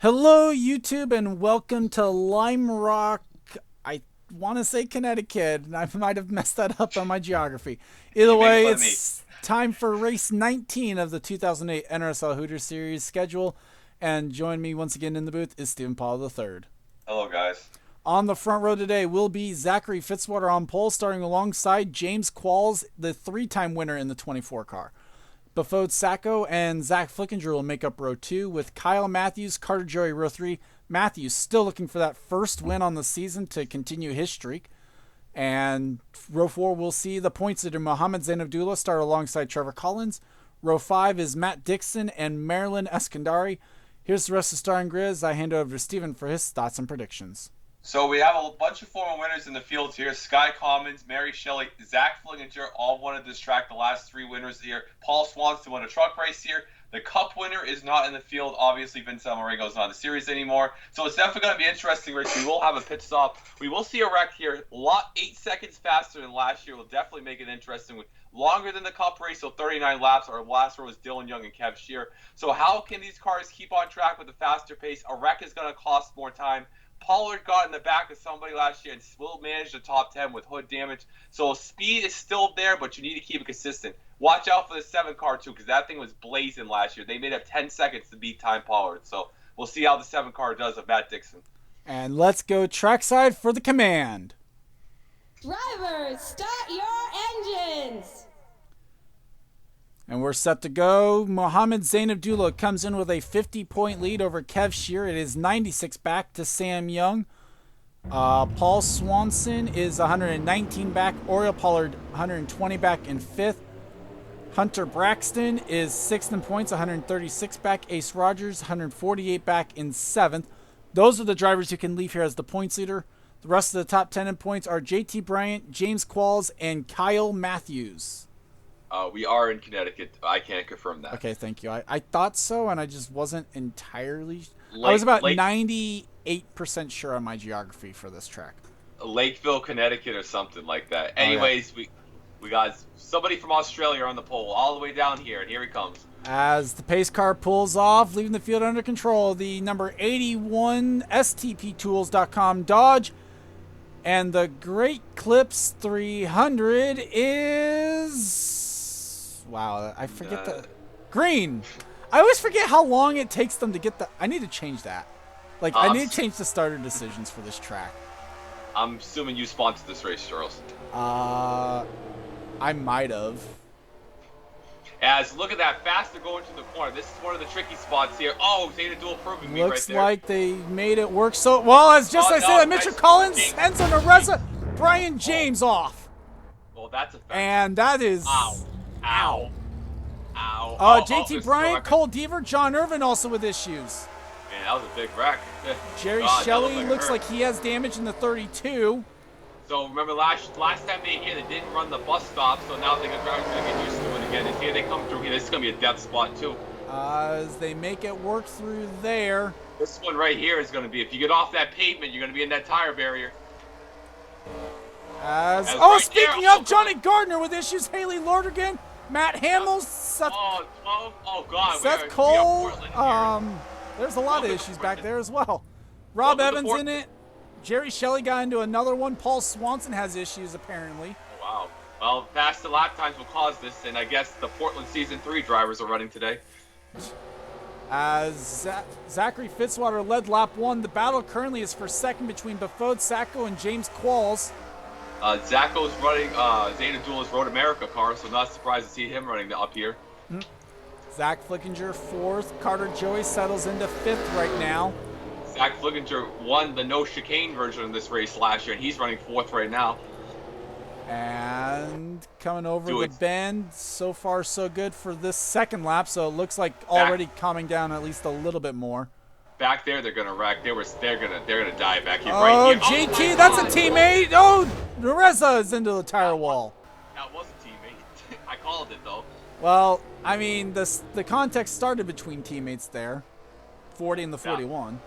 Hello, YouTube, and welcome to Lime Rock. I want to say Connecticut, and I might have messed that up on my geography. Either You make way, fun of me. it's time for race 19 of the 2008 NRSL Hooters Series schedule. And join me once again in the booth is Stephen Paul III. Hello, guys. On the front row today will be Zachary Fitzwater on pole, starting alongside James Qualls, the three-time winner in the 24 car. Befode Sacco and Zach Flickinger will make up row 2, with Kyle Matthews, Carter Joey row 3. Matthews still looking for that first win on the season to continue his streak. And row 4 will see the points leader Mohammed Zain Abdullah start alongside Trevor Collins. Row 5 is Matt Dixon and Marilyn Eskandari. Here's the rest of the starting grid. I hand it over to Steven for his thoughts and predictions. So we have a bunch of former winners in the fields here. Sky Commons, Mary Shelley, Zach Flinginger all wanted this track. The last three winners here. Paul Swanson won a truck race here. The Cup winner is not in the field. Obviously, Vince Amorego's is not in the series anymore. So it's definitely going to be interesting race. We will have a pit stop. We will see a wreck here. 8 seconds faster than last year will definitely make it interesting. Longer than the Cup race, so 39 laps. Our last row was Dylan Young and Kev Shear. So how can these cars keep on track with a faster pace? A wreck is going to cost more time. Pollard got in the back of somebody last year and still managed the top 10 with hood damage. So speed is still there, but you need to keep it consistent. Watch out for the 7 car, too, because that thing was blazing last year. They made up 10 seconds to beat Time Pollard. So we'll see how the 7 car does of Matt Dixon. And let's go trackside for the command. Drivers, start your engines! And we're set to go. Mohammed Zain Abdullah comes in with a 50-point lead over Kev Shear. It is 96 back to Sam Young. Paul Swanson is 119 back. Oriel Pollard 120 back in 5th. Hunter Braxton is 6th in points, 136 back. Ace Rogers 148 back in 7th. Those are the drivers who can leave here as the points leader. The rest of the top 10 in points are JT Bryant, James Qualls, and Kyle Matthews. We are in Connecticut. I can't confirm that. Okay, thank you. I thought so, and I just wasn't entirely... I was about 98% sure on my geography for this track. Lakeville, Connecticut or something like that. Anyways, we got somebody from Australia on the pole all the way down here, and here he comes. As the pace car pulls off, leaving the field under control, the number 81 STPtools.com Dodge. And the Great Clips 300 is... Wow, I forget the... Green! I always forget how long it takes them to get the... I need to change that. I need to change the starter decisions for this track. I'm assuming you sponsored this race, Charles. I might have. As look at that, faster going to the corner. This is one of the tricky spots here. Oh, Zeta Dual proving me right there. Looks like they made it work so well. As just I said, Mitchell Collins sends on Areza Brian James off. Well, that's a fact. And that is... Ow. Ow. Ow. JT Bryant, Cole Deaver, John Irvin also with issues. Man, that was a big wreck. Jerry Shelley looks like he has damage in the 32. So remember last time they here, they didn't run the bus stop, so now the drivers are going to get used to it again. And here they come through here. This is going to be a death spot too. As they make it work through there. This one right here is going to be, if you get off that pavement, you're going to be in that tire barrier. Speaking of, Johnny Gardner with issues, Haley Lordergan, Matt Hamill, Seth Cole. There's a lot of issues back there as well. Rob Evans in it. Jerry Shelley got into another one. Paul Swanson has issues, apparently. Oh, wow. Well, faster lap times will cause this, and I guess the Portland Season 3 drivers are running today. As Zachary Fitzwater led lap 1, the battle currently is for second between Befode Sacco and James Qualls. Zacco's running Zeta Duel's Road America car, so not surprised to see him running up here. Zach Flickinger 4th. Carter Joey settles into 5th right now. Zach Flickinger won the no chicane version of this race last year, and he's running 4th right now. And coming over the bend, so far so good for this second lap. So it looks like already calming down at least a little bit more. Back there, they're gonna wreck. They're gonna die back here. Right here. JT, that's a teammate. Oh, Nareza is into the tire wall. That was a teammate. I called it though. Well, I mean, the context started between teammates there, 40 and the 41.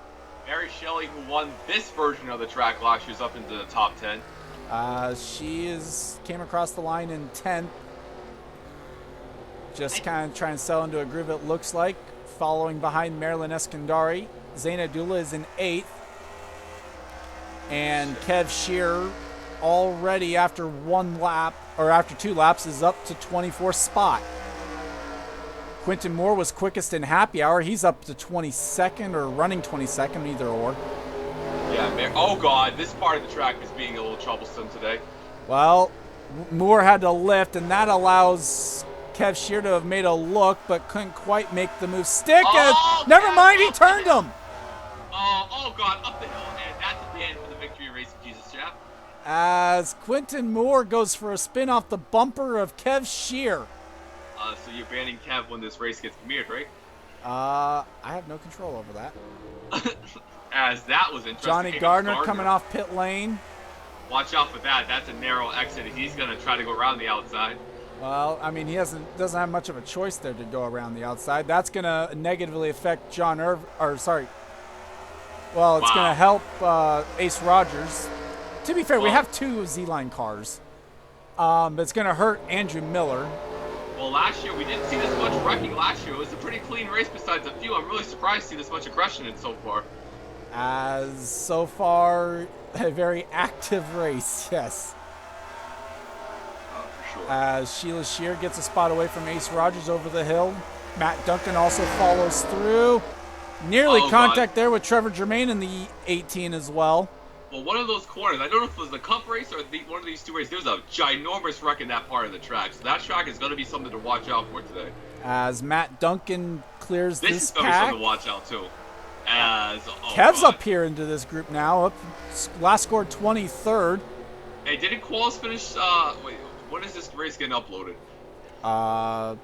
Mary Shelley, who won this version of the track last year, is up into the top 10. She came across the line in 10th. Just kind of trying to sell into a groove, it looks like. following behind Marilyn Eskandari. Zaina Dula is in 8th. And Kev Shear already after 2 laps is up to 24th spot. Quentin Moore was quickest in happy hour. He's up to 22nd or running 22nd, either or. Yeah, man. Oh, God. This part of the track is being a little troublesome today. Well, Moore had to lift, and that allows Kev Shear to have made a look, but couldn't quite make the move stick. Never mind, he turned him. Oh, God. Up the hill, and that's a ban for the victory race of Jesus Chap. As Quentin Moore goes for a spin off the bumper of Kev Shear. So you're banning Kev when this race gets premiered, right? I have no control over that. As that was interesting. Johnny Gardner coming off pit lane. Watch out for that. That's a narrow exit. He's going to try to go around the outside. Well, I mean, he doesn't have much of a choice there to go around the outside. That's going to negatively affect John Well, it's going to help Ace Rogers. To be fair, we have 2 Z-Line cars. But it's going to hurt Andrew Miller. Well, last year we didn't see this much wrecking last year. It was a pretty clean race besides a few. I'm really surprised to see this much aggression in so far. As so far, a very active race, yes. For sure. As Sheila Shear gets a spot away from Ace Rogers over the hill. Matt Duncan also follows through. Nearly contact there with Trevor Germain in the 18 as well. Well, one of those corners, I don't know if it was the Cup race or one of these 2 races, there's a ginormous wreck in that part of the track. So that track is going to be something to watch out for today. As Matt Duncan clears this this is going to be pack. something to watch out, too. As Kev's up here into this group now. Last scored 23rd. Hey, didn't Qualis finish? Wait, when is this race getting uploaded? I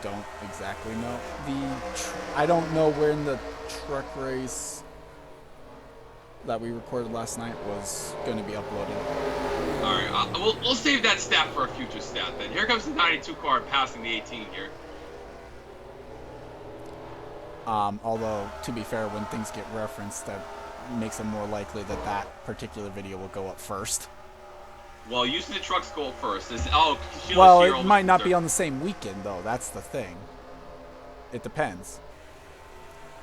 don't exactly know. I don't know where in the truck race that we recorded last night was going to be uploaded. All right, we'll save that stat for a future stat. Then here comes the 92 car passing the 18 here. Although, to be fair, when things get referenced, that makes it more likely that that particular video will go up first. Well, usually the trucks go up first. Well, it might not be on the same weekend, though. That's the thing. It depends.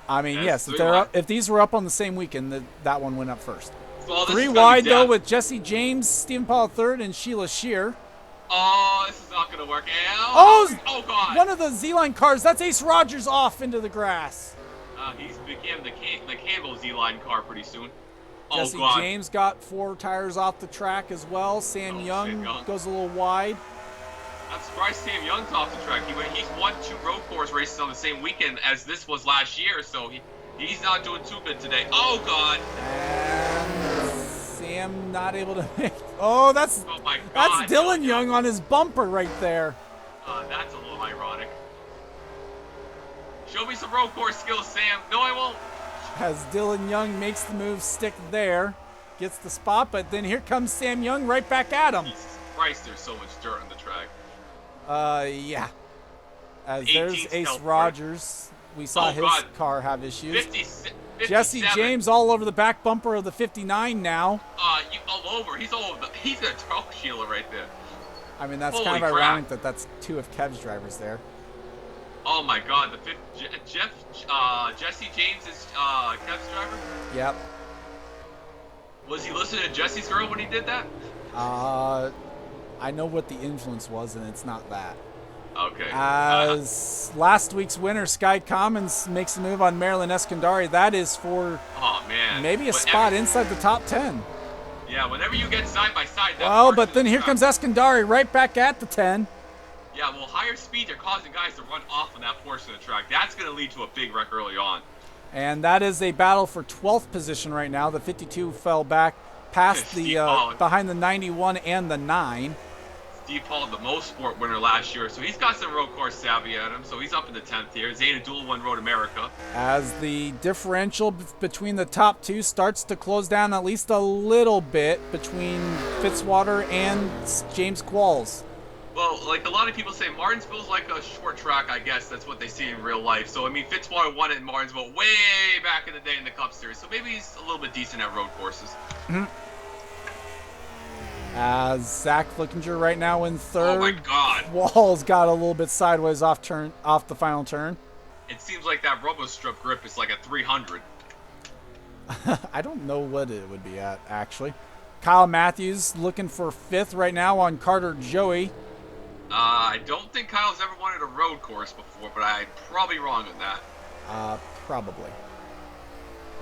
I mean, yes, if these were up on the same weekend, that one went up first. Well, 3 wide, though, with Jesse James, Stephen Paul third, and Sheila Shear. Oh, this is not going to work. Oh, God. One of the Z-Line cars. That's Ace Rogers off into the grass. He's became the Campbell Z-Line car pretty soon. Jesse James got 4 tires off the track as well. Sam Young goes a little wide. I'm surprised Sam Young's off the track. He's won 2 road course races on the same weekend as this was last year, so he's not doing too good today. Oh, God. And Sam not able to make... Oh, that's Dylan Young on his bumper right there. That's a little ironic. Show me some road course skills, Sam. No, I won't. As Dylan Young makes the move stick there, gets the spot, but then here comes Sam Young right back at him. Jesus Christ, there's so much dirt on the track. Yeah. As there's Ace Rogers. We saw his car have issues. 57. Jesse James all over the back bumper of the 59 now. All over. He's all over. He's a throw Sheila right there. I mean, that's kind of ironic that that's 2 of Kev's drivers there. Oh my God, Jesse James is Kev's driver? Yep. Was he listening to Jesse's girl when he did that? I know what the influence was, and it's not that. Okay. As last week's winner, Sky Commons, makes a move on Marilyn Eskandari. That is for maybe a spot inside the top 10. Yeah, whenever you get side by side. Well, but then here comes Eskandari right back at the 10. Yeah, well, higher speeds are causing guys to run off on that portion of the track. That's going to lead to a big wreck early on. And that is a battle for 12th position right now. The 52 fell back past the behind the 91 and the 9. Steve Paul, the most sport winner last year, so he's got some road course savvy at him, so he's up in the 10th here. Zaina Dula won Road America. As the differential between the top 2 starts to close down at least a little bit between Fitzwater and James Qualls. Well, like a lot of people say, Martinsville's like a short track, I guess. That's what they see in real life. So, I mean, Fitzwater won it in Martinsville way back in the day in the Cup Series, so maybe he's a little bit decent at road courses. Mm-hmm. As Zach Flickinger right now in third. Oh my God. Wall's got a little bit sideways off the final turn. It seems like that RoboStrip grip is like a 300. I don't know what it would be at, actually. Kyle Matthews looking for fifth right now on Carter Joey. I don't think Kyle's ever won at a road course before, but I'm probably wrong on that. Probably.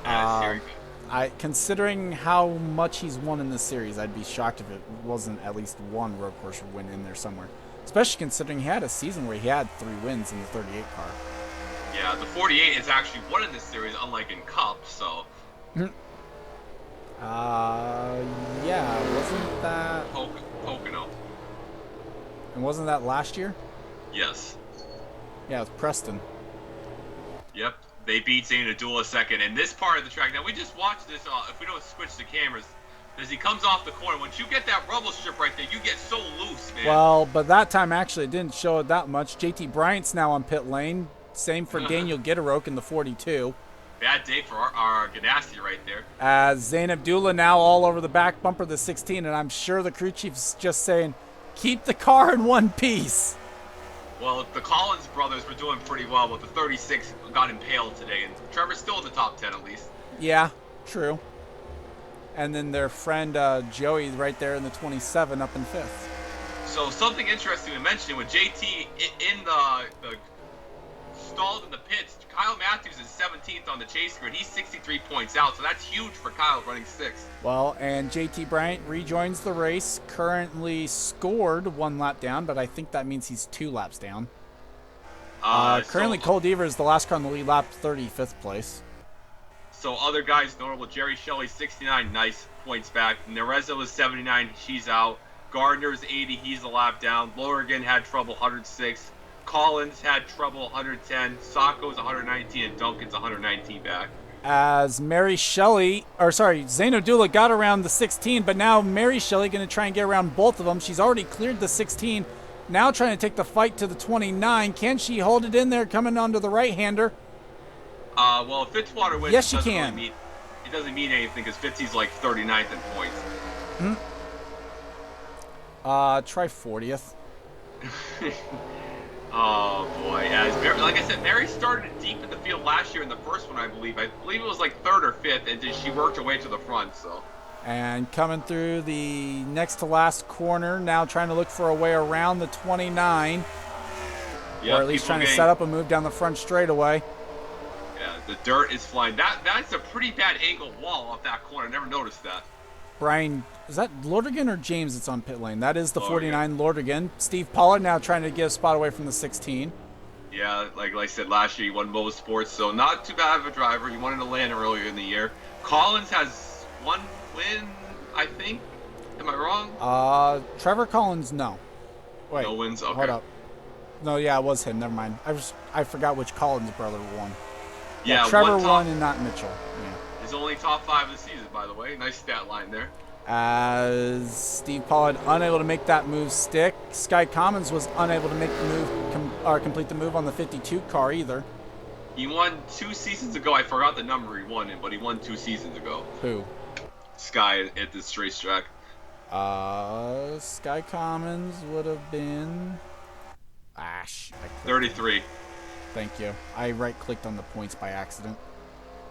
Here we go. Considering how much he's won in this series, I'd be shocked if it wasn't at least one road course win in there somewhere. Especially considering he had a season where he had 3 wins in the 38 car. Yeah, the 48 is actually won in this series, unlike in Cup, so... Yeah, wasn't that... Pocono. And wasn't that last year? Yes. Yeah, it was Preston. Yep. They beat Zane Adula second. And this part of the track, now we just watched this, if we don't switch the cameras, as he comes off the corner, once you get that rubble strip right there, you get so loose, man. Well, but that time actually it didn't show it that much. JT Bryant's now on pit lane. Same for Daniel Gitteroke in the 42. Bad day for our Ganassi right there. As Zane Abdullah now all over the back bumper of the 16, and I'm sure the crew chief's just saying, keep the car in one piece. Well, the Collins brothers were doing pretty well, but the 36 got impaled today, and Trevor's still in the top 10 at least. Yeah, true. And then their friend Joey right there in the 27 up in fifth. So something interesting to mention, with JT in the stalled in the pits, Kyle Matthews is 17th on the chase grid. He's 63 points out, so that's huge for Kyle running 6th. Well, and JT Bryant rejoins the race, currently scored 1 lap down, but I think that means he's 2 laps down. Currently, Cole Deaver is the last car on the lead lap, 35th place. So other guys notable, Jerry Shelley 69, nice points back. Nereza was 79, she's out. Gardner's 80, he's a lap down. Lorigan had trouble, 106. Collins had trouble, 110. Sacco's 119, and Duncan's 119 back. As Mary Shelley, Zane Odula got around the 16, but now Mary Shelley going to try and get around both of them. She's already cleared the 16, now trying to take the fight to the 29. Can she hold it in there coming onto the right-hander? Well, if Fitzwater wins, yes, she can. It doesn't mean anything because Fitzy's like 39th in points. Try 40th. Oh boy, like I said, Mary started deep in the field last year in the first one, I believe. I believe it was like 3rd or 5th, and then she worked her way to the front. So. And coming through the next to last corner, now trying to look for a way around the 29, yep, or at least trying to set up a move down the front straightaway. Yeah, the dirt is flying. That's a pretty bad angle wall off that corner. I never noticed that. Brian, is that Lordigan or James that's on pit lane? That is the 49 Lordigan. Steve Pollard now trying to get a spot away from the 16. Yeah, like I said, last year he won motorsports, so not too bad of a driver. He won in Atlanta earlier in the year. Collins has 1 win, I think. Am I wrong? Trevor Collins, no. Wait, no wins. Okay. Hold up. No, yeah, it was him. Never mind. I forgot which Collins brother won. Yeah, Trevor won and not Mitchell. Yeah. His only top 5 of the season, by the way. Nice stat line there. As Steve Pollard unable to make that move stick. Sky Commons was unable to make the move complete the move on the 52 car either. He won 2 seasons ago. I forgot the number he won it, but he won 2 seasons ago. Who? Sky at this racetrack. Sky Commons would have been 33. Thank you. I right-clicked on the points by accident.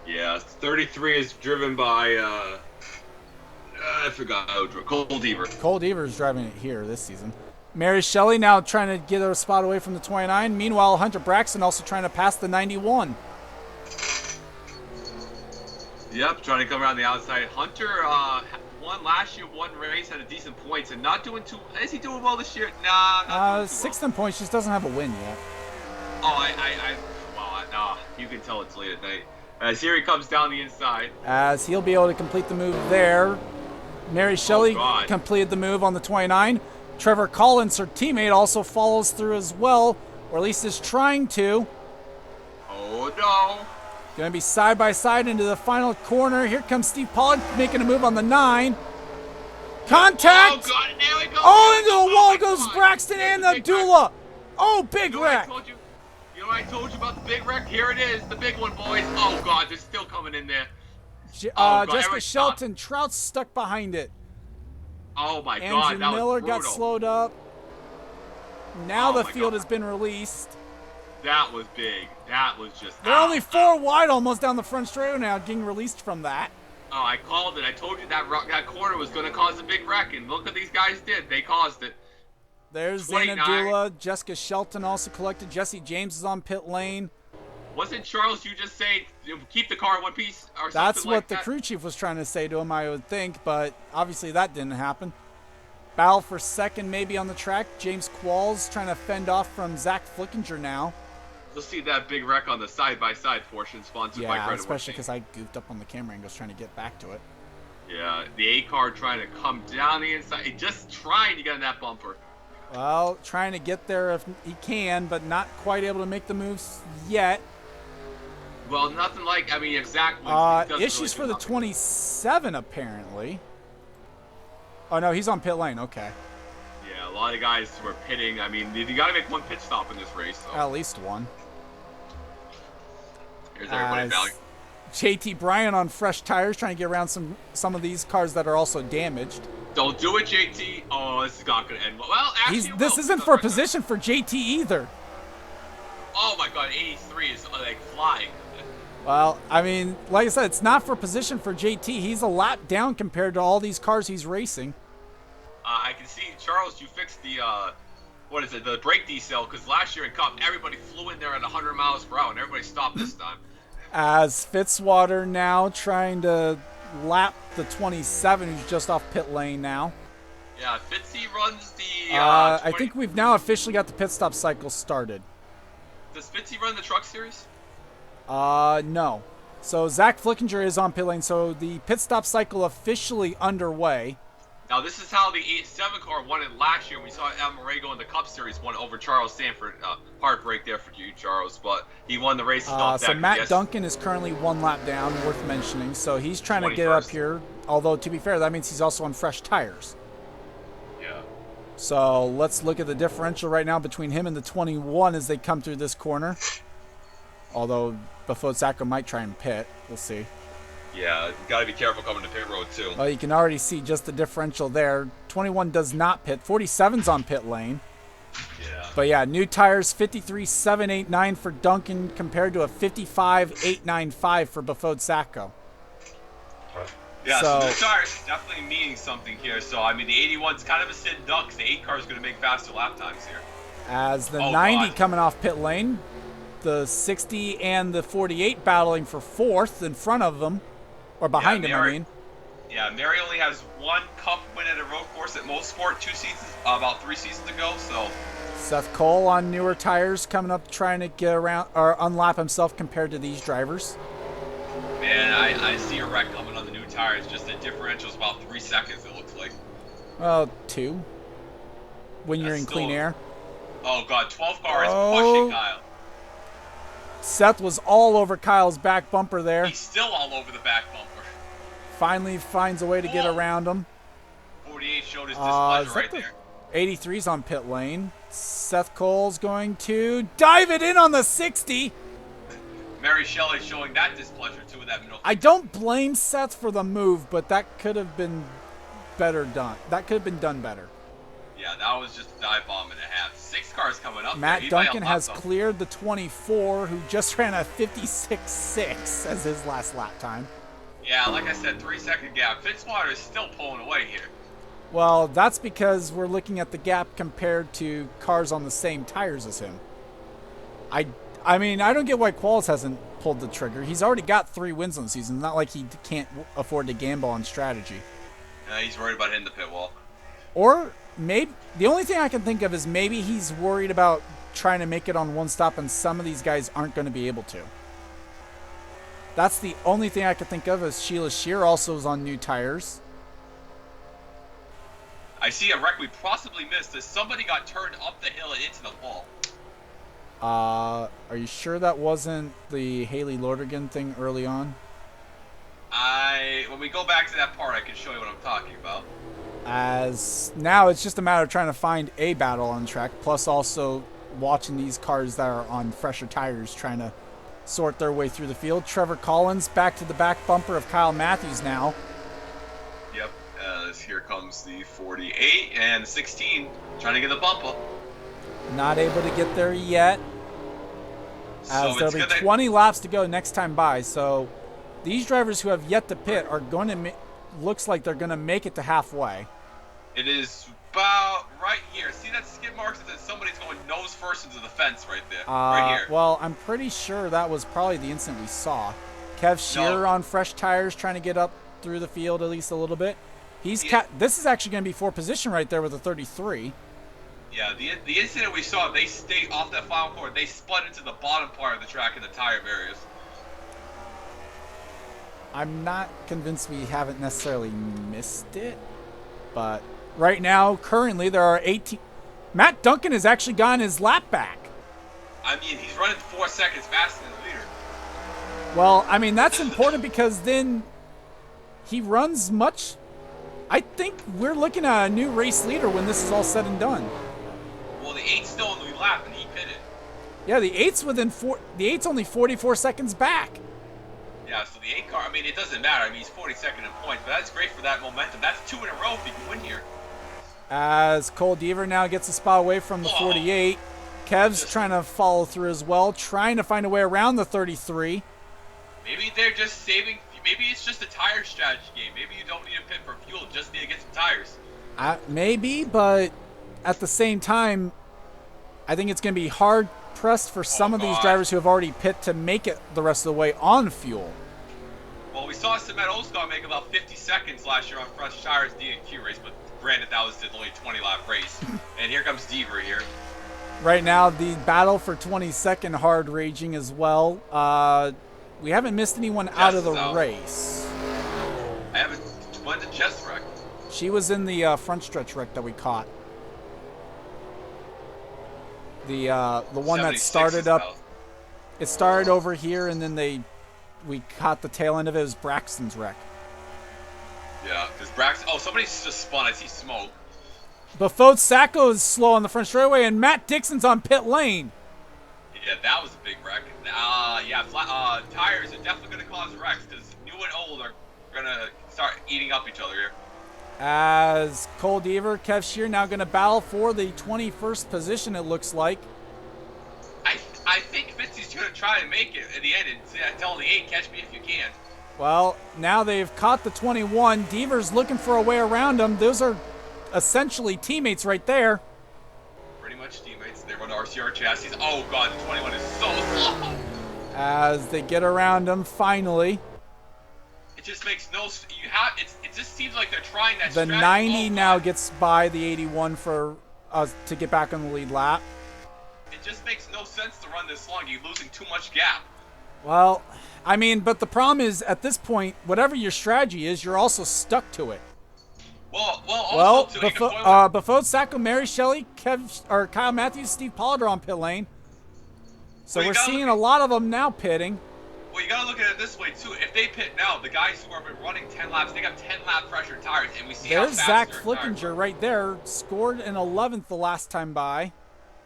Yeah, 33 is driven by, I forgot how Cole Deaver. Cole Deaver's driving it here this season. Mary Shelley now trying to get a spot away from the 29. Meanwhile, Hunter Braxton also trying to pass the 91. Yep, trying to come around the outside. Hunter won last year, 1 race, had a decent points, and not doing too... Is he doing well this year? Nah, not doing too 6th in points, just doesn't have a win yet. Oh, you can tell it's late at night. As here he comes down the inside. As he'll be able to complete the move there. Mary Shelley completed the move on the 29. Trevor Collins, her teammate, also follows through as well, or at least is trying to. Oh no. Going to be side by side into the final corner. Here comes Steve Pollard making a move on the 9. Contact! Oh God, there we go. Oh, into the wall goes Braxton and the Abdullah. Oh, big wreck. You know what I told you about the big wreck? Here it is, the big one, boys. Oh God, they're still coming in there. Jessica Shelton, Trout's stuck behind it. Oh my Andrew God, that Miller was brutal. got slowed up. Now Oh the my field God. has been released. That was big. That was just. They're only 4 wide almost down the front straightaway now, getting released from that. Oh, I called it. I told you that corner was going to cause a big wreck, and look what these guys did. They caused it. There's 29. Zainab Dula. Jessica Shelton also collected. Jesse James is on pit lane. Wasn't Charles you just say keep the car in one piece or That's something what like the that? crew chief was trying to say to him, I would think, but obviously that didn't happen. Battle for second maybe on the track. James Qualls trying to fend off from Zach Flickinger now. You'll see that big wreck on the side-by-side portion sponsored by Yeah, Credit especially Working. because I goofed up on the camera angles trying to get back to it. Yeah, the A car trying to come down the inside, just trying to get in that bumper. Well, trying to get there if he can, but not quite able to make the moves yet. Well, nothing like, I mean, if Zach doesn't Issues really for do the nothing. 27 apparently. Oh no, he's on pit lane. Okay, Yeah, a lot of guys were pitting. I mean, you got to make one pit stop in this race. So. at least one. Here's everybody As value. JT Bryan on fresh tires, trying to get around some of these cars that are also damaged. Don't do it, JT. Oh, this is not going to end well. Well, actually, This isn't for a position for JT either. Oh my God, 83 is like flying. Well, I mean, like I said, it's not for position for JT. He's a lap down compared to all these cars he's racing. I can see, Charles, you fixed the, what is it, the brake decel, because last year in Cup, everybody flew in there at 100 miles per hour, and everybody stopped this time. As Fitzwater now trying to lap the 27, who's just off pit lane now. Yeah, Fitzy runs the, I think we've now officially got the pit stop cycle started. Does Fitzy run the truck series? No. So Zach Flickinger is on pit lane, so the pit stop cycle officially underway. Now, this is how the 8-7 car won it last year. We saw Al Morego in the Cup Series won over Charles Sanford. Heartbreak there for you, Charles, but he won the race. So Matt Duncan is currently 1 lap down, worth mentioning. So he's trying to get up 21st. here. Although, to be fair, that means he's also on fresh tires. Yeah. So let's look at the differential right now between him and the 21 as they come through this corner. Although Bafot Sacco might try and pit. We'll see. Yeah, you got to be careful coming to pit road, too. Well, you can already see just the differential there. 21 does not pit. 47's on pit lane. Yeah. But yeah, new tires, 53.789 for Duncan compared to a 55.895 for Bafot Sacco. Yeah, So- so the tires definitely meaning something here. So, I mean, the 81's kind of a sit duck. The 8 car is going to make faster lap times here. As the Oh, 90 God. coming off pit lane, the 60 and the 48 battling for 4th in front of them, or behind him, I Mary- mean. Yeah, Mary only has 1 cup win at a road course at most sport, 2 seasons, about 3 seasons ago. So, Seth Cole on newer tires coming up trying to get around or unlap himself compared to these drivers. man, I see a wreck coming on the new tires. Just the differential's about 3 seconds, it looks like. Well, 2. When you're That's in clean still- air. Oh, God, 12 car is Oh. pushing Kyle. Seth was all over Kyle's back bumper there. He's still all over the back bumper. Finally finds a way to get Whoa. around him. 48 showed his Is displeasure that right the there. 83's on pit lane. Seth Cole's going to dive it in on the 60. Mary Shelley showing that displeasure too with that middle. I don't blame Seth for the move, but that could have been better done. That could have been done better. Yeah, that was just a dive bomb and a half. 6 cars coming up. Matt there. He might Duncan unlock has them. cleared the 24, who just ran a 56.6 as his last lap time. Yeah, like I said, 3-second gap. Fitzwater is still pulling away here. Well, that's because we're looking at the gap compared to cars on the same tires as him. I mean, I don't get why Qualls hasn't pulled the trigger. He's already got 3 wins on the season. It's not like he can't afford to gamble on strategy. He's worried about hitting the pit wall. Or maybe the only thing I can think of is maybe he's worried about trying to make it on one stop, and some of these guys aren't going to be able to. That's the only thing I can think of. Is Sheila Shear also is on new tires. I see a wreck we possibly missed as somebody got turned up the hill and into the wall. Are you sure that wasn't the Haley Lordigan thing early on? When we go back to that part, I can show you what I'm talking about. As now it's just a matter of trying to find a battle on track, plus also watching these cars that are on fresher tires trying to sort their way through the field. Trevor Collins back to the back bumper of Kyle Matthews now. Yep. as here comes the 48 and 16 trying to get the bumper. Not able to get there yet. As So there'll be 20 laps to go next time by. So these drivers who have yet to pit are going to looks like they're going to make it to halfway. It is about right here. See that skid marks? That somebody's going nose first into the fence right there. Right here. Well, I'm pretty sure that was probably the incident we saw. Kev Shearer on fresh tires trying to get up through the field at least a little bit. This is actually going to be 4th position right there with a 33. Yeah, the incident we saw, they stayed off that final corner. They spun into the bottom part of the track in the tire barriers. I'm not convinced we haven't necessarily missed it, but right now, currently, there are 18. Matt Duncan has actually gotten his lap back. I mean, he's running 4 seconds faster than the leader. Well, I mean, that's important because then he runs much. I think we're looking at a new race leader when this is all said and done. Well, the 8's still in the lap, and he pitted. Yeah, the 8's the 8's only 44 seconds back. Yeah, so the 8 car, I mean, it doesn't matter. I mean, he's 42nd in points, but that's great for that momentum. That's 2 in a row if he can win here. As Cole Deaver now gets a spot away from the 48. Kev's trying to follow through as well, trying to find a way around the 33. Maybe they're just saving. Maybe it's just a tire strategy game. Maybe you don't need to pit for fuel, just need to get some tires. Maybe, but at the same time, I think it's going to be hard pressed for some of these drivers who have already pit to make it the rest of the way on fuel. Well, we saw Samet Oscar make about 50 seconds last year on fresh tires D&Q race, but granted that was only a 20-lap race. And here comes Deaver here. Right now, the battle for 22nd hard raging as well. We haven't missed anyone out of the race. I haven't. When did Jess wreck? She was in the front stretch wreck that we caught. The one that started up. It started over here, and then we caught the tail end of it. It was Braxton's wreck. Yeah, because Braxton. Oh, somebody's just spun. I see smoke. Befode Sacco is slow on the front straightaway, and Matt Dixon's on pit lane. Yeah, that was a big wreck. Yeah, tires are definitely going to cause wrecks because new and old are going to start eating up each other here. As Cole Deaver, Kev Shear now going to battle for the 21st position, it looks like. I think Fitzy's going to try to make it at the end and tell the 8, catch me if you can. Well, now they've caught the 21. Deaver's looking for a way around him. Those are essentially teammates right there. Pretty much teammates. They're on the RCR chassis. Oh, God, the 21 is so slow. As they get around him, finally. It just makes no... It just seems like they're trying that The 90 now gets by the 81 for to get back on the lead lap. It just makes no sense to run this long. You're losing too much gap. Well, I mean, but the problem is, at this point, whatever your strategy is, you're also stuck to it. Befode Sacco, Mary Shelley, Kyle Matthews, Steve Pollard are on pit lane. So we're seeing a lot of them now pitting. Well, you got to look at it this way, too. If they pit now, the guys who have been running 10 laps, they got 10-lap pressure tires, and we see There's how fast Zach their Flickinger right there, scored an 11th the last time by.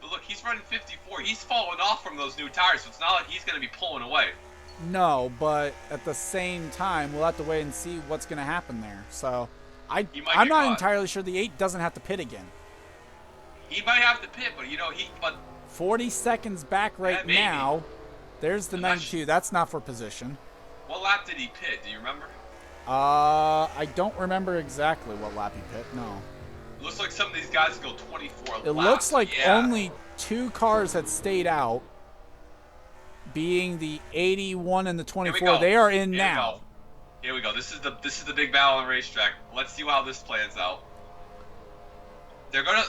But look, he's running 54. He's falling off from those new tires, so it's not like he's going to be pulling away. No, but at the same time, we'll have to wait and see what's going to happen there. So I'm not entirely sure the 8 doesn't have to pit again. He might have to pit, but 40 seconds back now. There's the 92. That's not for position. What lap did he pit? Do you remember? I don't remember exactly what lap he pit. No. It looks like some of these guys go 24 laps. It looks like only 2 cars had stayed out, being the 81 and the 24. They are in now. Here we go. This is the big battle on the racetrack. Let's see how this plans out. They're gonna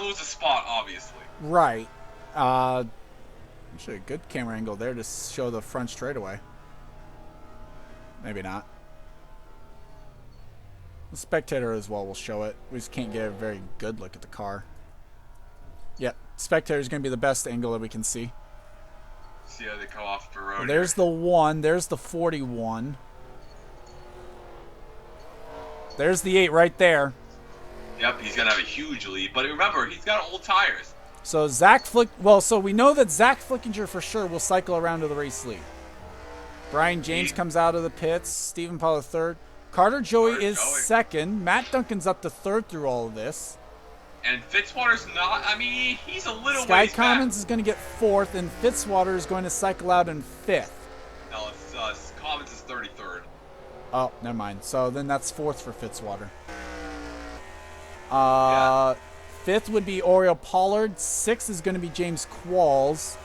lose a spot, obviously. Right. Actually, a good camera angle there to show the front straightaway. Maybe not. The spectator as well will show it. We just can't get a very good look at the car. Yep, spectator is going to be the best angle that we can see. See how they come off the road. Well, there's the 1. There's the 41. There's the 8 right there. Yep, he's going to have a huge lead. But remember, he's got old tires. So so we know that Zach Flickinger for sure will cycle around to the race lead. Brian James comes out of the pits. Stephen Paul III. Carter Joey Carter is Joey. second. Matt Duncan's up to third through all of this. And Fitzwater's not. I mean, he's a little Sky ways Commons back. is going to get fourth, and Fitzwater is going to cycle out in fifth. No, it's Commons is 33rd. Oh, never mind. So then that's fourth for Fitzwater. Fifth would be Oriole Pollard. Sixth is going to be James Qualls.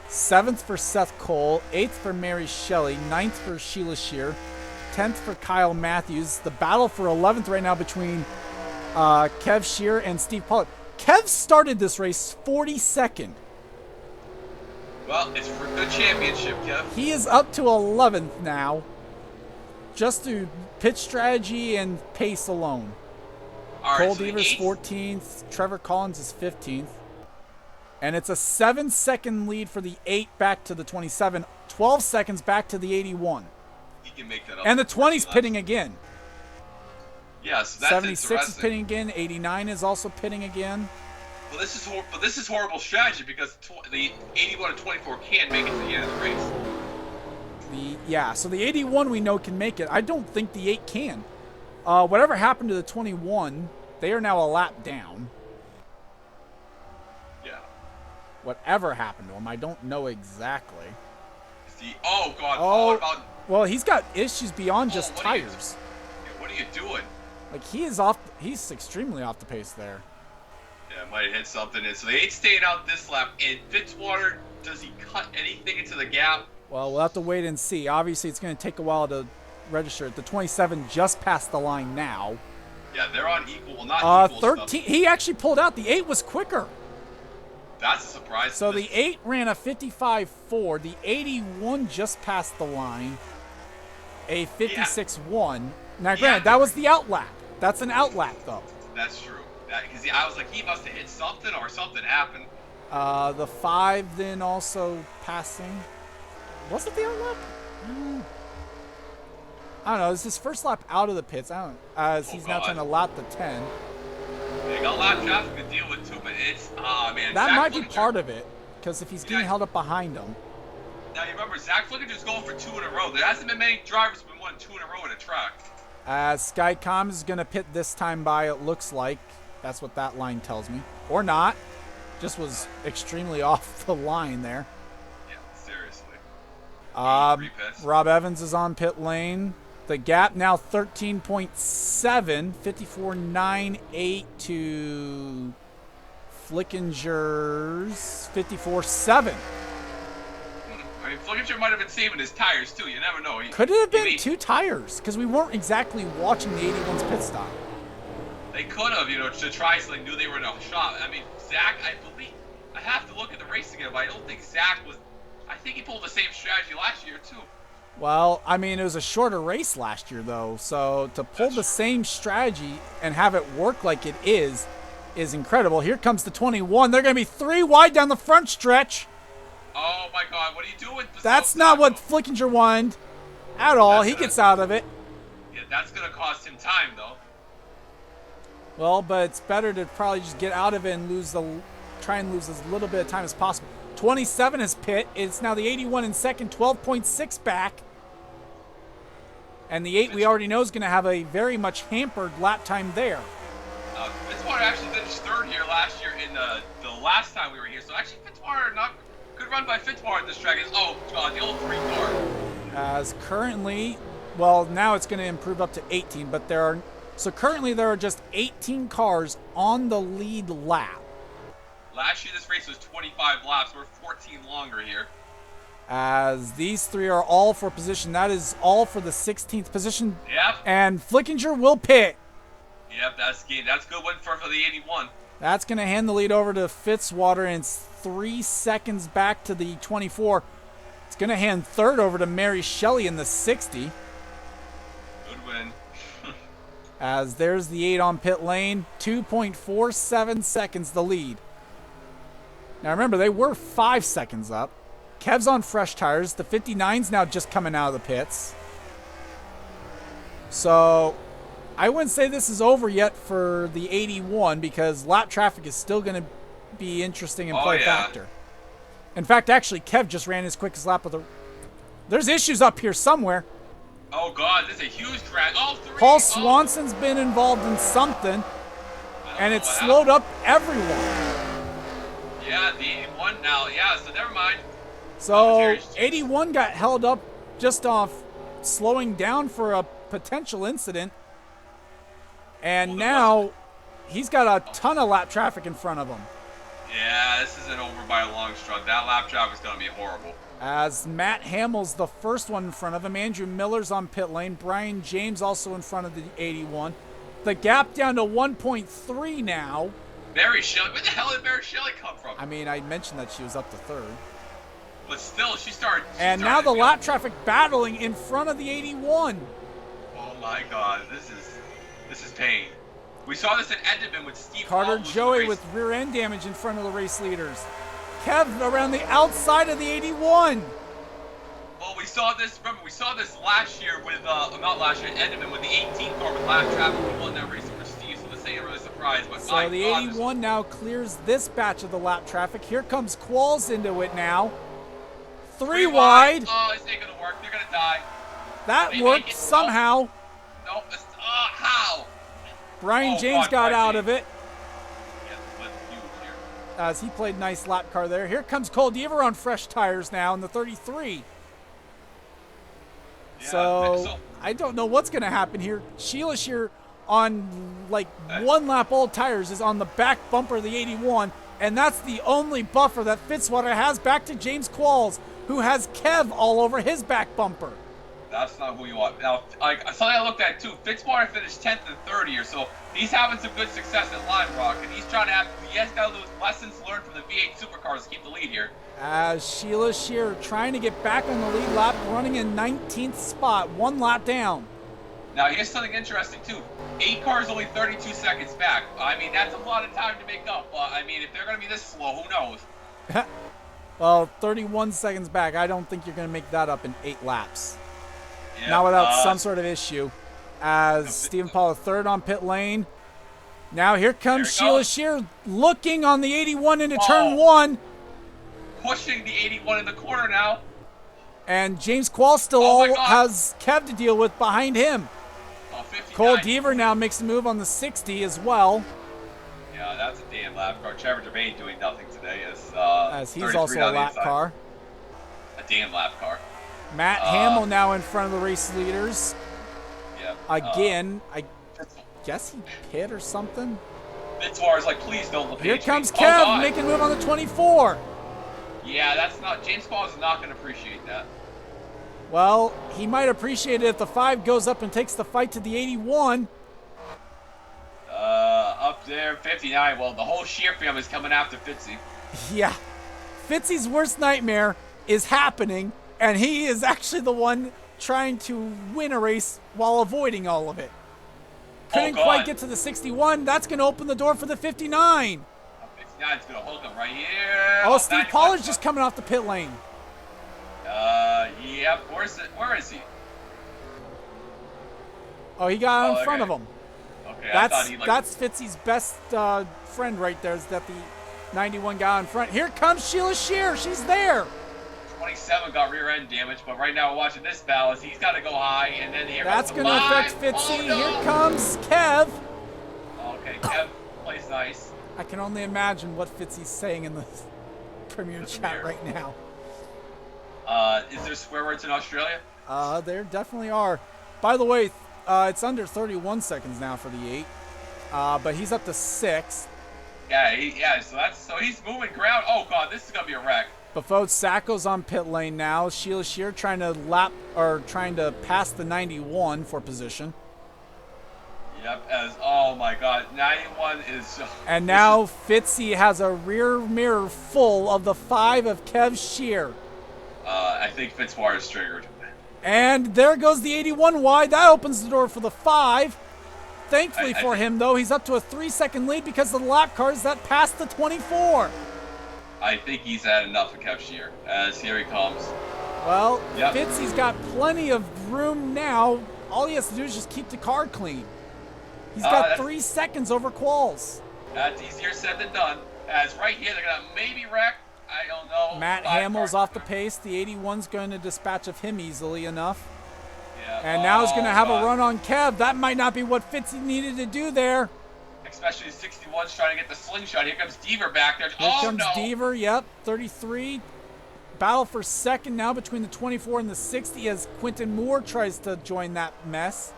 Seventh for Seth Cole. Eighth for Mary Shelley. Ninth for Sheila Shear. 10th for Kyle Matthews. The battle for 11th right now between Kev Shear and Steve Pollard. Kev started this race 42nd. Well, it's for a good championship, Kev. He is up to 11th now, just through pitch strategy and pace alone. All right, Cole so the Deaver's eighth- 14th. Trevor Collins is 15th. And it's a 7-second lead for the 8 back to the 27. 12 seconds back to the 81. He can make that up. And the 20's Laps. pitting again. Yeah, so that's 76 is interesting. pitting again. 89 is also pitting again. Well, this is horrible strategy because the 81 and 24 can't make it to the end of the race. So the 81 we know can make it. I don't think the 8 can. Whatever happened to the 21, they are now a lap down. Yeah. Whatever happened to him, I don't know exactly. Oh God. Oh, What about? well, he's got issues beyond just what are you- tires. What are you doing? Like, he is off. He's extremely off the pace there. Yeah, might have hit something. And so the 8 staying out this lap. And Fitzwater, does he cut anything into the gap? Well, we'll have to wait and see. Obviously, it's going to take a while to register. The 27 just passed the line now. Yeah, they're on equal. Well, not equal. 13. He actually pulled out. The 8 was quicker. That's a surprise. So the 8 ran a 55.4. The 81 just passed the line. A 56.1. Now, granted, that was the outlap. That's an outlap, though. That's true. Because I was like, he must have hit something or something happened. The 5 then also passing. Was it the outlap? I don't know. It's his first lap out of the pits. I don't. As he's now God. trying to lap the 10. They got lap traffic to deal with too, but it's man. That Zach might be Flickinger- part of it, because if he's getting Yeah. held up behind him. Now you remember Zach Flickinger's going for 2 in a row. There hasn't been many drivers who've won 2 in a row at a track. As Sky Coms is going to pit this time by, it looks like. That's what that line tells me. Or not. Just was extremely off the line there. Yeah, seriously. Repits. Rob Evans is on pit lane. The gap now 13.7, 54.98 to Flickinger's 54.7. I mean, Flickinger might have been saving his tires too. You never know. Could it have been Maybe- 2 tires? Because we weren't exactly watching the 81's pit stop. They could have, to try so they knew they were in a shot. I mean, Zach, I have to look at the race again, but I don't think Zach was. I think he pulled the same strategy last year too. Well, I mean, it was a shorter race last year, though. So to pull the same strategy and have it work like it is incredible. Here comes the 21. They're going to be 3 wide down the front stretch. Oh my God, what are you doing? That's not what Flickinger wanted at all. He gets out of it. Yeah, that's gonna cost him time though. Well, but it's better to probably just get out of it and try and lose as little bit of time as possible. 27 is pit. It's now the 81 in second, 12.6 back. And the 8 we already know is going to have a very much hampered lap time there. Fitzwater actually finished 3rd here last year in the last time we were here. So actually, Fitzwater, not good run by Fitzwater at this track. Is the old 3 car. As currently, well, now it's going to improve up to 18, but currently there are just 18 cars on the lead lap. Last year this race was 25 laps. We're 14 longer here. As these 3 are all for position. That is all for the 16th position. Yep. And Flickinger will pit. Yep, that's game. That's a good win for the 81. That's going to hand the lead over to Fitzwater, and it's 3 seconds back to the 24. It's going to hand 3rd over to Mary Shelley in the 60. Good win. As there's the 8 on pit lane. 2.47 seconds the lead. Now remember, they were 5 seconds up. Kev's on fresh tires. The 59's now just coming out of the pits. So I wouldn't say this is over yet for the 81 because lap traffic is still going to be interesting and play a factor. In fact, actually, Kev just ran his quickest lap of the... There's issues up here somewhere. Oh God, this is a huge crash. All three. Paul Oh, Swanson's been involved in something, I don't and know it what slowed happened. up everyone. Yeah, the 81 now. Yeah, so never mind. So Materials juice. 81 got held up just off slowing down for a potential incident. And Well, there now he's got a ton of lap traffic in front of him. Yeah, this isn't over by a long shot. That lap traffic's gonna be horrible. As Matt Hamill's the first one in front of him. Andrew Miller's on pit lane. Brian James also in front of the 81. The gap down to 1.3 now. Mary Shelley, where the hell did Mary Shelley come from? I mean, I mentioned that she was up to third. But still, she started. And now the lap traffic battling in front of the 81. Oh my God, this is pain. We saw this in Enderman with Steve Carter Hall Joey losing the with rear end damage in front of the race leaders. Kev around the outside of the 81. Well, we saw this. Remember, we saw this last year with not last year, Enderman with the 18 car with lap traffic. We won that race for Steve, so this ain't really a surprise. But So my the God, 81 now clears this batch of the lap traffic. Here comes Qualls into it now. Three wide. Oh, it's not gonna work. They're gonna die. That They make worked it. somehow. No, how? Brian Oh, James God, got Brian out James. of it Yeah, but huge here. as he played nice lap car there. Here comes Cole Deaver on fresh tires now in the 33. Yeah, So I don't know what's going to happen here. Sheila Shear on like one lap old tires is on the back bumper of the 81, and that's the only buffer that Fitzwater has back to James Qualls, who has Kev all over his back bumper. That's not who you want. Now, something I looked at too. Fitzwater finished 10th and 3rd here, so he's having some good success at Lime Rock, and he's trying to have. He has got those lessons learned from the V8 supercars to keep the lead here. As Sheila Shear trying to get back on the lead lap, running in 19th spot, one lap down. Now, here's something interesting too. 8 cars only 32 seconds back. I mean, that's a lot of time to make up. I mean, if they're going to be this slow, who knows? Well, 31 seconds back. I don't think you're going to make that up in 8 laps. Yeah, Not without some sort of issue. As Stephen Paul third on pit lane. Now here comes There he Sheila goes. Shear looking on the 81 into turn Oh. 1. Pushing the 81 in the corner now. And James Quall still Oh my God. has Kev to deal with behind him. Oh, 59. Cole Deaver now makes a move on the 60 as well. Yeah, that's a damn lap car. Trevor Germain doing nothing today As he's 33 also a down the lap inside. car. A damn lap car. Matt Hamill now in front of the race leaders. Yeah. Again, I guess he hit or something. Fitzwater's like, please don't look at Here me. comes Oh, Kev God. making a move on the 24. Yeah, that's not. James Paul is not going to appreciate that. Well, he might appreciate it if the 5 goes up and takes the fight to the 81. Up there, 59. Well, the whole Shear family's coming after Fitzy. Yeah. Fitzy's worst nightmare is happening, and he is actually the one trying to win a race while avoiding all of it. Couldn't God. quite get to the 61. That's going to open the door for the 59. 59's going to hook him right here. Oh, Steve 91. Pollard's just coming off the pit lane. Yep. Where is he? Oh, he got out Oh, in front okay. of him. Okay, I thought he That's Fitzy's best friend right there, is that the 91 guy in front. Here comes Sheila Shear. She's there. 27 got rear end damage, but right now we're watching this battle as he's got to go high, and then here That's comes going to the affect line. Fitzy. Oh, no. Here comes Kev. Okay, Kev plays nice. I can only imagine what Fitzy's saying in the Premier chat right now. Is there swear words in Australia? There definitely are. By the way, it's under 31 seconds now for the 8. But he's up to 6. Yeah, so he's moving ground. Oh God, this is gonna be a wreck. Before Sacco's on pit lane now. Sheila Shear trying to pass the 91 for position. Yep. Oh my God, 91 is. And now Fitzy has a rear mirror full of the 5 of Kev Shear. I think Fitzwater's triggered. And there goes the 81 wide. That opens the door for the 5. Thankfully I for him, though, he's up to a 3-second lead because of the lap cars that passed the 24. I think he's had enough of Kev Shear. As here he comes. Well, Yep. Fitzy's got plenty of room now. All he has to do is just keep the car clean. He's got that's- 3 seconds over Qualls. That's easier said than done. As right here they're gonna maybe wreck. I don't know. Matt 5 Hamill's cars. off the pace. The 81's going to dispatch of him easily enough. Yeah. And now he's going to have a run on Kev. That might not be what Fitzy needed to do there. Especially 61's trying to get the slingshot. Here comes Deaver back there. Here comes Deaver, yep, 33. Battle for second now between the 24 and the 60 as Quentin Moore tries to join that mess.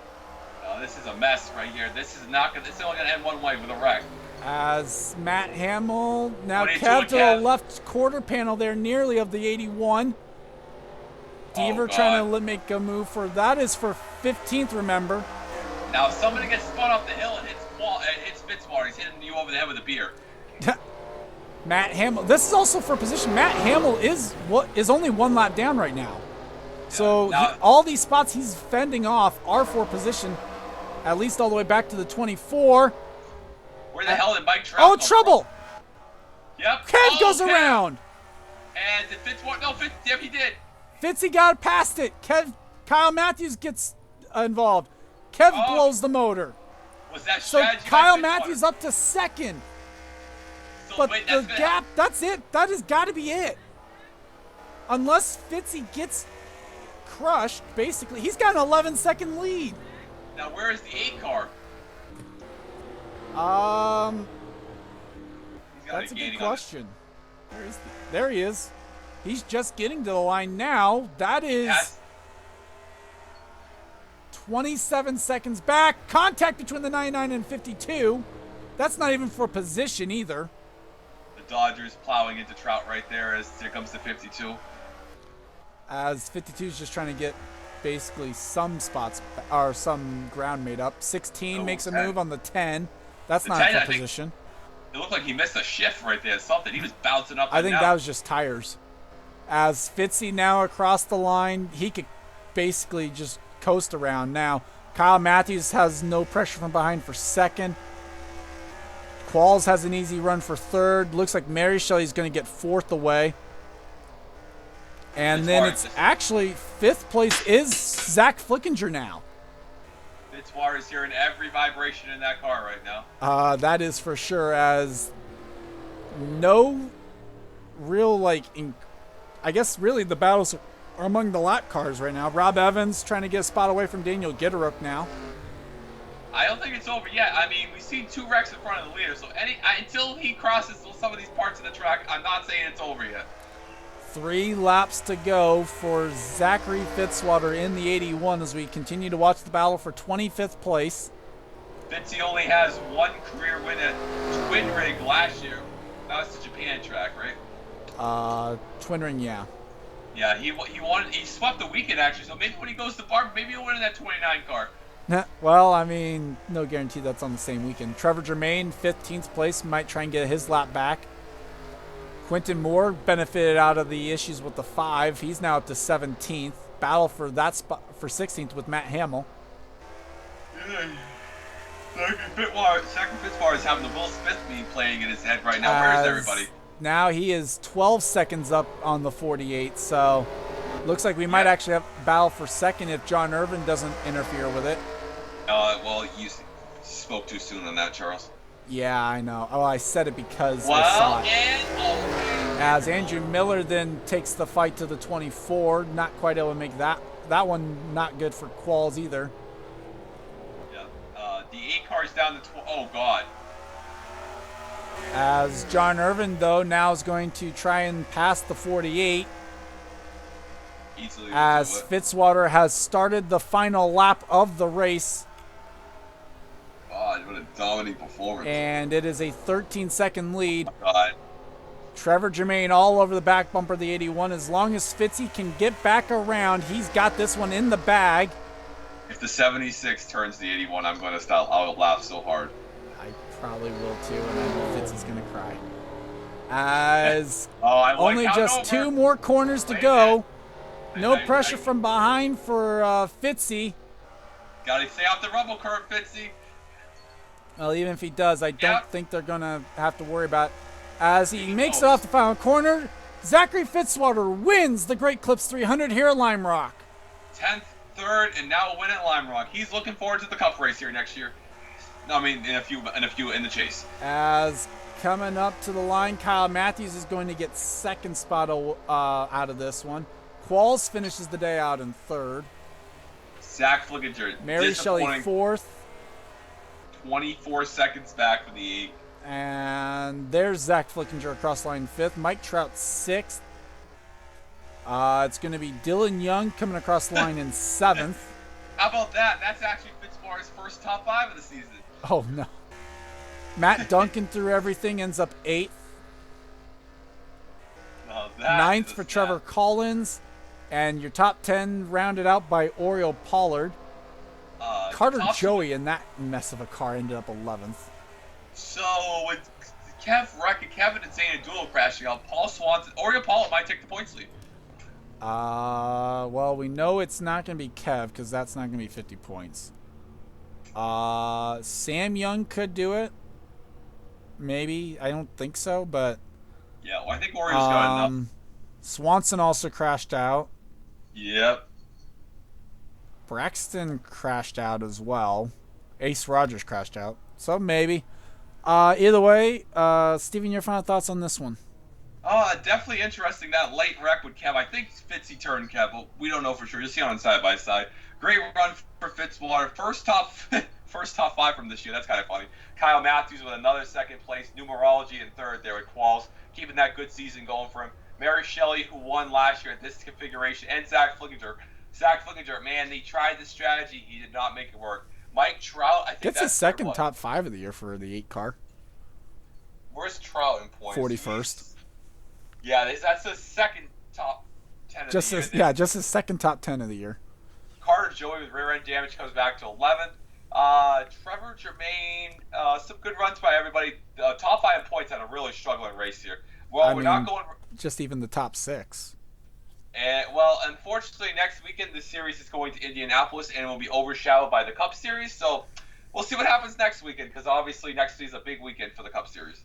Oh, this is a mess right here. This is not gonna. This is only gonna end one way with a wreck. As Matt Hamill, now What are you Kev doing, to Kev? the left quarter panel there, nearly of the 81. Deaver God. trying to make a move for, that is for 15th, remember. Now, if somebody gets spun off the hill and hits Fitzwater, he's hitting you over the head with a beer. Matt Hamill, this is also for position. Matt Hamill is only one lap down right now. So now- all these spots he's fending off are for position, at least all the way back to the 24. Where the hell did Mike Trout Oh, come from? trouble! Yep. Kev goes Kev. around. And did Fitzwater? No, yep, he did. Fitzy got past it. Kyle Matthews gets involved. Kev Oh. blows the motor. Was that So strategy by Kyle Fitzwater? Matthews up to second. So, But wait, the that's gonna gap, that's it. That has got to be it. Unless Fitzy gets crushed, basically. He's got an 11-second lead. Now, where is the 8 car? He's got That's a good gaining on it. question. There he is. He's just getting to the line now. That is Yes. 27 seconds back. Contact between the 99 and 52. That's not even for position either. The Dodgers plowing into Trout right there as here comes the 52. As 52 is just trying to get basically some spots or some ground made up. 16 Oh, makes a 10. move on the 10. That's The not 10, for I think- position. It looked like he missed a shift right there. Something. He was bouncing up I and think down. that was just tires. As Fitzy now across the line, he could basically just coast around now. Kyle Matthews has no pressure from behind for second. Qualls has an easy run for third. Looks like Mary Shelley's going to get fourth away. And As then far it's as- actually fifth place is Zach Flickinger now. Fitzwater is hearing every vibration in that car right now. That is for sure, as no real, I guess really the battles are among the lap cars right now. Rob Evans trying to get a spot away from Daniel Gitterup now. I don't think it's over yet. I mean, we've seen 2 wrecks in front of the leader, so until he crosses some of these parts of the track, I'm not saying it's over yet. 3 laps to go for Zachary Fitzwater in the 81 as we continue to watch the battle for 25th place. Fitzy only has 1 career win at Twin Rig last year. That was the Japan track, right? Twin Ring, yeah. Yeah, he swept the weekend actually, so maybe when he goes to Barb, maybe he'll win in that 29 car. Well, I mean, no guarantee that's on the same weekend. Trevor Germain, 15th place, might try and get his lap back. Quentin Moore benefited out of the issues with the 5. He's now up to 17th. Battle for that spot for 16th with Matt Hamill. Second Fitzwater is having the Will Smith meme playing in his head right now. Where is everybody? Now he is 12 seconds up on the 48, so looks like we might actually have battle for second if John Irvin doesn't interfere with it. Well, you spoke too soon on that, Charles. Yeah, I know. Oh, I said it because I saw Well, it. and As Andrew Miller then takes the fight to the 24, not quite able to make that one not good for Qualls either. yeah, the 8 car's down to oh god. As John Irvin though now is going to try and pass the 48 Easily. as Fitzwater has started the final lap of the race, God, what a dominating performance. and it is a 13-second lead. God. Trevor Germain all over the back bumper of the 81. As long as Fitzy can get back around, he's got this one in the bag. If the 76 turns the 81, I'm going to stop. I'll laugh so hard. I probably will too, and I know Fitzy's going to cry. As I like only how just over. 2 more corners to Wait a go. minute. No I- pressure from behind for Fitzy. Gotta stay off the rumble curve, Fitzy. Well, even if he does, I don't Yep. think they're going to have to worry about it. As he makes it off the final corner, Zachary Fitzwater wins the Great Clips 300 here at Lime Rock. 10th, 3rd, and now a win at Lime Rock. He's looking forward to the Cup race here next year. No, I mean in a few in the chase. As coming up to the line, Kyle Matthews is going to get second spot out of this one. Qualls finishes the day out in third. Zach Flickinger, Mary Shelley disappointing. 4th. 24 seconds back for the 8. And there's Zach Flickinger across line 5th. Mike Trout 6th. It's going to be Dylan Young coming across the line in 7th. How about that? That's actually Fitzpatrick's first top 5 of the season. Oh, no. Matt Duncan through everything ends up 8th. Now that 9th is a for snap. Trevor Collins. And your top 10 rounded out by Oriole Pollard. Carter top- Joey in that mess of a car ended up 11th. So with Kevin and Zane and Duel crashing out, Paul Swanson, Oriole Pollard might take the points lead. Well, we know it's not going to be Kev because that's not going to be 50 points. Sam Young could do it. Maybe. I don't think so, but Yeah, well, I think Orioles got enough. Swanson also crashed out. Yep. Braxton crashed out as well. Ace Rogers crashed out. So maybe. Either way, Steven, your final thoughts on this one? Definitely interesting that late wreck with Kev. I think Fitzy turned Kev, but we don't know for sure. You'll see on side by side. Great run for Fitzwater. First top 5 from this year. That's kind of funny. Kyle Matthews with another second place. Numerology in 3rd there at Qualls. Keeping that good season going for him. Mary Shelley, who won last year at this configuration, and Zach Flickinger. Zach Flickinger, man, they tried the strategy. He did not make it work. Mike Trout, I think Gets that's his second third top 5 of the year for the 8 car. Where's Trout in points? 41st. Yeah, that's the second top 10 of Just the year. his, just his second top 10 of the year. Carter Joey with rear end damage comes back to 11th. Trevor Germain, some good runs by everybody. Top 5 in points had a really struggling race here. Well, we're not going. Just even the top 6. And well, unfortunately, next weekend the series is going to Indianapolis and it will be overshadowed by the Cup Series. So we'll see what happens next weekend because obviously next week is a big weekend for the Cup Series.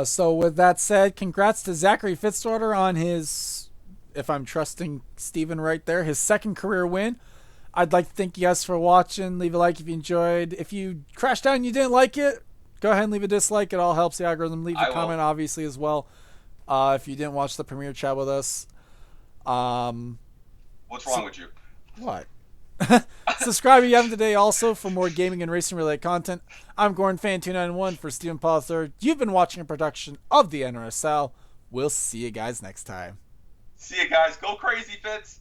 So with that said, congrats to Zachary Fitzwater on his, if I'm trusting Steven right there, his second career win. I'd like to thank you guys for watching. Leave a like if you enjoyed. If you crashed out and you didn't like it, go ahead and leave a dislike. It all helps the algorithm. Leave a comment, obviously, as well. If you didn't watch the premiere chat with us. What's wrong with you? What? Subscribe if you haven't today also for more gaming and racing related content. I'm Gordon Fan 291 for Stephen Paul III. You've been watching a production of the NRSL. We'll see you guys next time. See you guys. Go crazy, Fitz.